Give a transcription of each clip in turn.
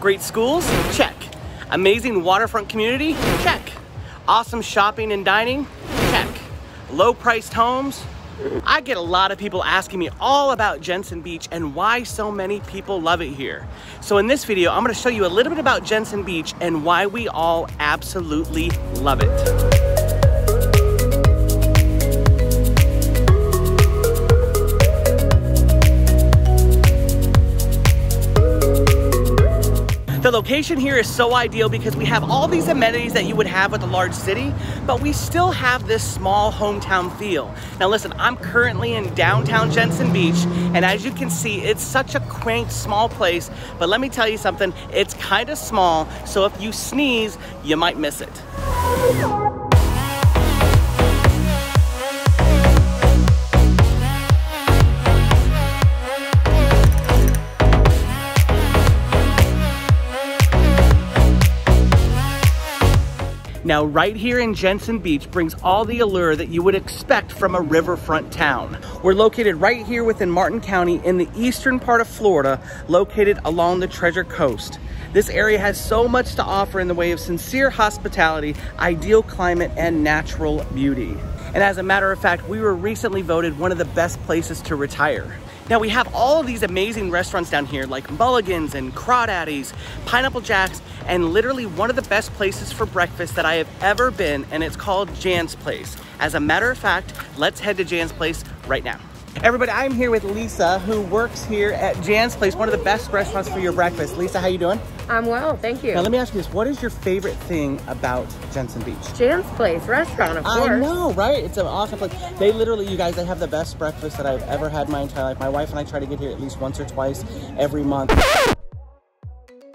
Great schools? Check. Amazing waterfront community? Check. Awesome shopping and dining? Check. Low-priced homes? I get a lot of people asking me all about Jensen Beach and why so many people love it here. So in this video, I'm going to show you a little bit about Jensen Beach and why we all absolutely love it. The location here is so ideal because we have all these amenities that you would have with a large city, but we still have this small hometown feel. Now listen, I'm currently in downtown Jensen Beach, and as you can see, it's such a quaint, small place, but let me tell you something, it's kind of small, so if you sneeze, you might miss it. Now, right here in Jensen Beach brings all the allure that you would expect from a riverfront town. We're located right here within Martin County in the eastern part of Florida, located along the Treasure Coast. This area has so much to offer in the way of sincere hospitality, ideal climate, and natural beauty. And as a matter of fact, we were recently voted one of the best places to retire. Now we have all of these amazing restaurants down here like Mulligan's and Crawdaddy's, Pineapple Jack's, and literally one of the best places for breakfast that I have ever been, and it's called Jan's Place. As a matter of fact, let's head to Jan's Place right now. Everybody, I'm here with Lisa, who works here at Jan's Place, one of the best restaurants for your breakfast. Lisa, how you doing? I'm well, thank you. Now let me ask you this, what is your favorite thing about Jensen Beach? Jan's Place restaurant, of course. I know, right? It's an awesome place. They literally, you guys, they have the best breakfast that I've ever had in my entire life. My wife and I try to get here at least once or twice every month.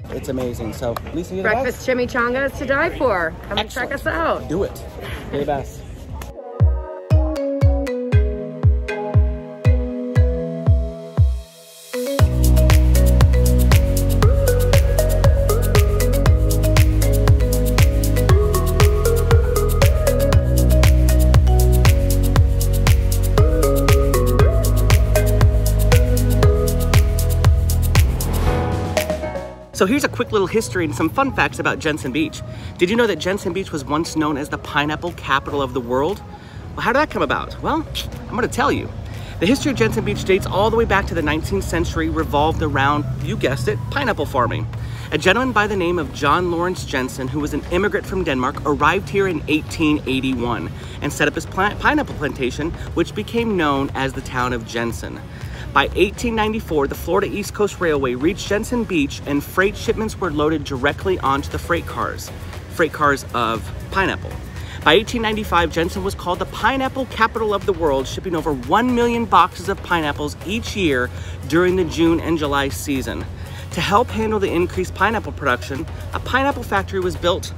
It's amazing. So, Lisa, you're the breakfast chimichanga is to die for. Come and check us out. Do it. You're the best. So here's a quick little history and some fun facts about Jensen Beach. Did you know that Jensen Beach was once known as the pineapple capital of the world? Well, how did that come about? Well, I'm gonna tell you. The history of Jensen Beach dates all the way back to the 19th century, revolved around, you guessed it, pineapple farming. A gentleman by the name of John Lawrence Jensen, who was an immigrant from Denmark, arrived here in 1881 and set up his pineapple plantation, which became known as the town of Jensen. By 1894, the Florida East Coast Railway reached Jensen Beach and freight shipments were loaded directly onto the freight cars of pineapple. By 1895, Jensen was called the pineapple capital of the world, shipping over 1 million boxes of pineapples each year during the June and July season. To help handle the increased pineapple production, a pineapple factory was built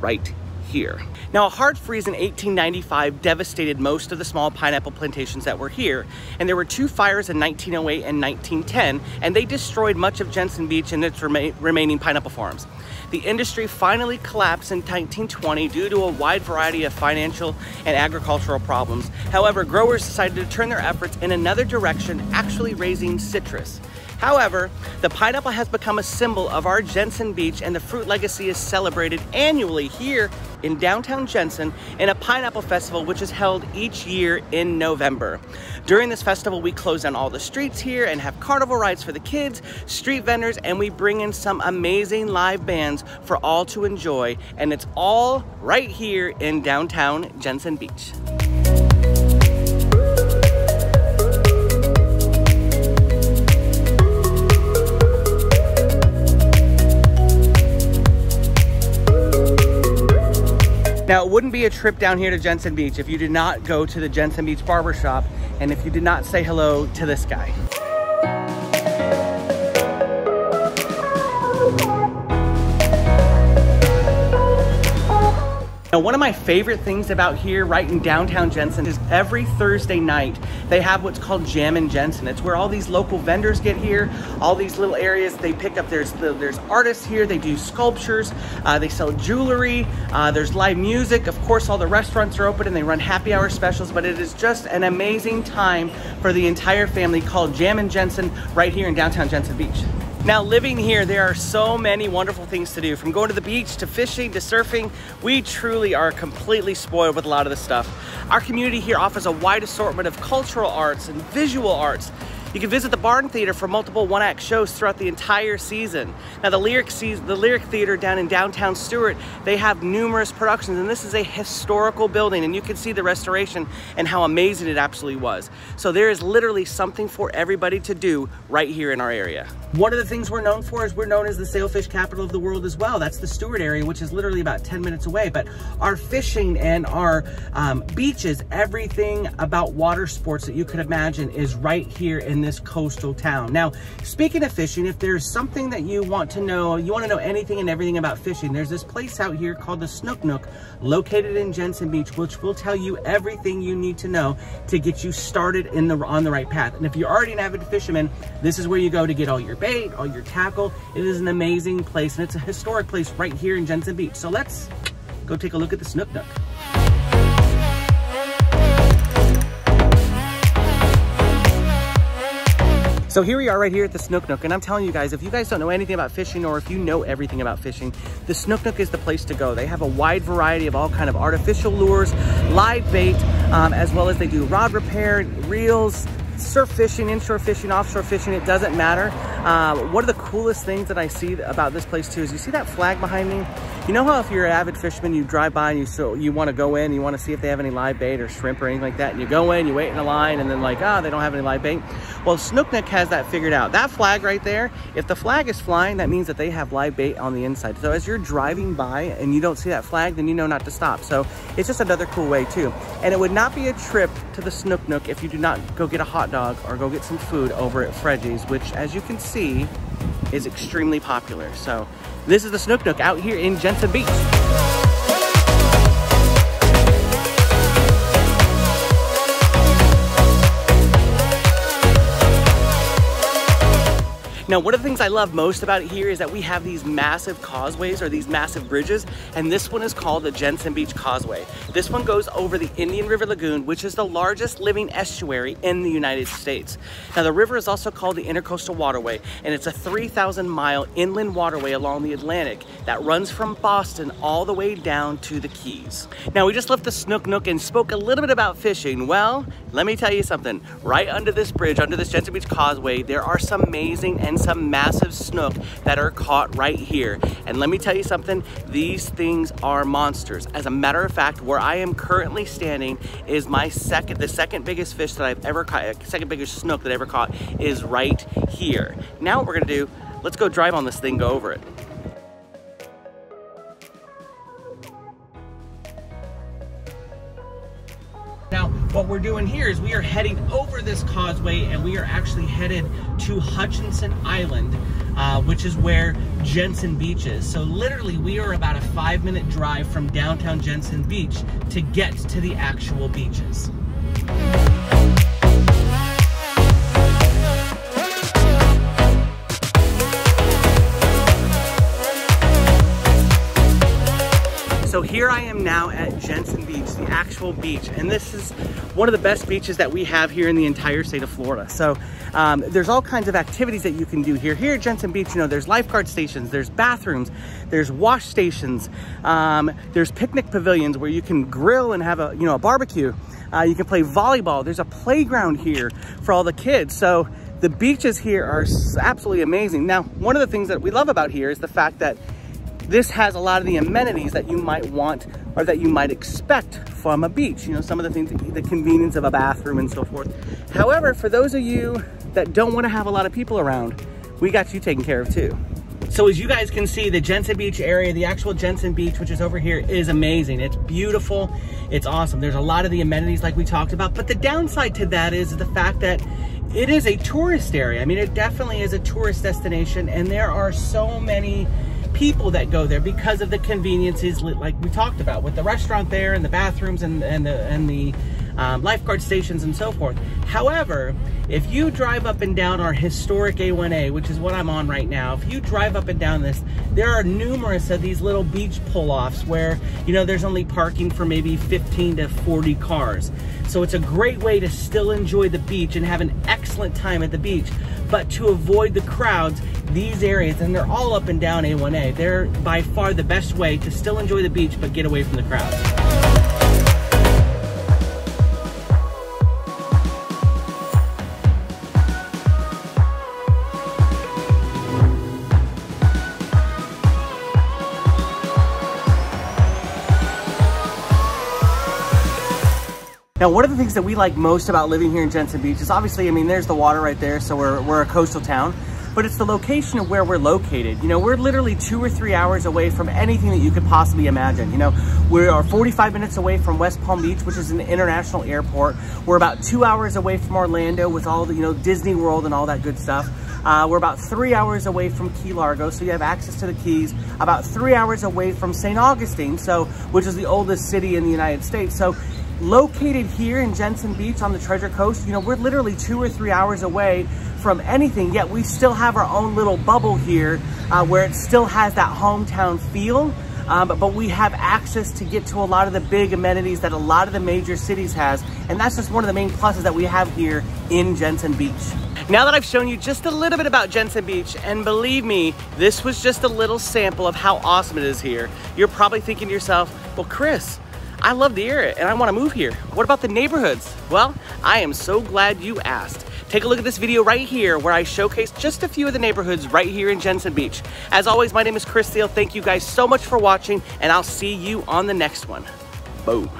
right here. Now, a hard freeze in 1895 devastated most of the small pineapple plantations that were here, and there were two fires in 1908 and 1910, and they destroyed much of Jensen Beach and its remaining pineapple farms. The industry finally collapsed in 1920 due to a wide variety of financial and agricultural problems. However, growers decided to turn their efforts in another direction, actually raising citrus. However, the pineapple has become a symbol of our Jensen Beach, and the fruit legacy is celebrated annually here in downtown Jensen in a pineapple festival, which is held each year in November. During this festival, we close down all the streets here and have carnival rides for the kids, street vendors, and we bring in some amazing live bands for all to enjoy, and it's all right here in downtown Jensen Beach. Now, it wouldn't be a trip down here to Jensen Beach if you did not go to the Jensen Beach Barbershop and if you did not say hello to this guy. Now, one of my favorite things about here right in downtown Jensen is every Thursday night they have what's called Jammin' Jensen. It's where all these local vendors get here, all these little areas they pick up. There's artists here, they do sculptures, they sell jewelry, there's live music. Of course, all the restaurants are open and they run happy hour specials, but it is just an amazing time for the entire family called Jammin' Jensen right here in downtown Jensen Beach. Now, living here, there are so many wonderful things to do, from going to the beach to fishing to surfing. We truly are completely spoiled with a lot of this stuff. Our community here offers a wide assortment of cultural arts and visual arts. You can visit the Barn Theater for multiple one-act shows throughout the entire season. Now, the Lyric Theater down in downtown Stuart, they have numerous productions, and this is a historical building, and you can see the restoration and how amazing it absolutely was. So there is literally something for everybody to do right here in our area. One of the things we're known for is we're known as the sailfish capital of the world as well. That's the Stuart area, which is literally about 10 minutes away. But our fishing and our beaches, everything about water sports that you could imagine is right here in this coastal town. Now, speaking of fishing, if there's something that you want to know anything and everything about fishing, there's this place out here called the Snook Nook, located in Jensen Beach, which will tell you everything you need to know to get you started on the right path. And if you're already an avid fisherman, this is where you go to get all your bait, all your tackle. It is an amazing place, and it's a historic place right here in Jensen Beach. So let's go take a look at the Snook Nook. So here we are right here at the Snook Nook, and I'm telling you guys, if you guys don't know anything about fishing, or if you know everything about fishing, the Snook Nook is the place to go. They have a wide variety of all kind of artificial lures, live bait, as well as they do rod repair, reels, surf fishing, inshore fishing, offshore fishing, it doesn't matter. One of the coolest things that I see about this place too is, you see that flag behind me? You know how if you're an avid fisherman, you drive by and you want to go in, you want to see if they have any live bait or shrimp or anything like that, and you go in, you wait in a line, and then like, they don't have any live bait. Well, Snook Nook has that figured out. That flag right there, if the flag is flying, that means that they have live bait on the inside. So as you're driving by and you don't see that flag, then you know not to stop. So it's just another cool way too. And it would not be a trip to the Snook Nook if you do not go get a hot dog or go get some food over at Freddy's, which, as you can see, is extremely popular. So this is the Snook Nook out here in Jensen Beach. Now, one of the things I love most about it here is that we have these massive causeways, or these massive bridges, and this one is called the Jensen Beach Causeway. This one goes over the Indian River Lagoon, which is the largest living estuary in the United States. Now, the river is also called the Intercoastal Waterway, and it's a 3,000-mile inland waterway along the Atlantic that runs from Boston all the way down to the Keys. Now, we just left the Snook Nook and spoke a little bit about fishing. Well, let me tell you something. Right under this bridge, under this Jensen Beach Causeway, there are some amazing and some massive snook that are caught right here. And let me tell you something, these things are monsters. As a matter of fact, where I am currently standing is the second biggest fish that I've ever caught, second biggest snook that I ever caught is right here. Now what we're gonna do, let's go drive on this thing, go over it. Now, what we're doing here is we are heading over this causeway, and we are actually headed to Hutchinson Island, which is where Jensen Beach is. So literally, we are about a 5-minute drive from downtown Jensen Beach to get to the actual beaches. So here I am now at Jensen Beach, the actual beach, and this is one of the best beaches that we have here in the entire state of Florida. So there's all kinds of activities that you can do here. Here at Jensen Beach, you know, there's lifeguard stations, there's bathrooms, there's wash stations, there's picnic pavilions where you can grill and have a barbecue. You can play volleyball. There's a playground here for all the kids. So the beaches here are absolutely amazing. Now, one of the things that we love about here is the fact that this has a lot of the amenities that you might want or that you might expect from a beach. You know, some of the things, the convenience of a bathroom and so forth. However, for those of you that don't want to have a lot of people around, we got you taken care of too. So as you guys can see, the Jensen Beach area, the actual Jensen Beach, which is over here, is amazing. It's beautiful. It's awesome. There's a lot of the amenities like we talked about, but the downside to that is the fact that it is a tourist area. I mean, it definitely is a tourist destination, and there are so many people that go there because of the conveniences like we talked about with the restaurant there and the bathrooms and the lifeguard stations and so forth. However, if you drive up and down our historic A1A, which is what I'm on right now, if you drive up and down this, there are numerous of these little beach pull-offs where, you know, there's only parking for maybe 15 to 40 cars. So it's a great way to still enjoy the beach and have an excellent time at the beach. But to avoid the crowds, these areas, and they're all up and down A1A, they're by far the best way to still enjoy the beach but get away from the crowds. Now, one of the things that we like most about living here in Jensen Beach is obviously, I mean, there's the water right there, so we're a coastal town, but it's the location of where we're located. You know, we're literally 2 or 3 hours away from anything that you could possibly imagine. You know, we are 45 minutes away from West Palm Beach, which is an international airport. We're about 2 hours away from Orlando with all the, you know, Disney World and all that good stuff. We're about 3 hours away from Key Largo, so you have access to the Keys. About 3 hours away from St. Augustine, which is the oldest city in the United States. So located here in Jensen Beach on the Treasure Coast, you know, we're literally 2 or 3 hours away from anything, yet we still have our own little bubble here where it still has that hometown feel, but we have access to get to a lot of the big amenities that a lot of the major cities has, and that's just one of the main pluses that we have here in Jensen Beach. Now that I've shown you just a little bit about Jensen Beach, and believe me, this was just a little sample of how awesome it is here, you're probably thinking to yourself, well, Chris, I love the area and I want to move here. What about the neighborhoods? Well, I am so glad you asked. Take a look at this video right here where I showcase just a few of the neighborhoods right here in Jensen Beach. As always, my name is Chris Thiel. Thank you guys so much for watching, and I'll see you on the next one. Boom.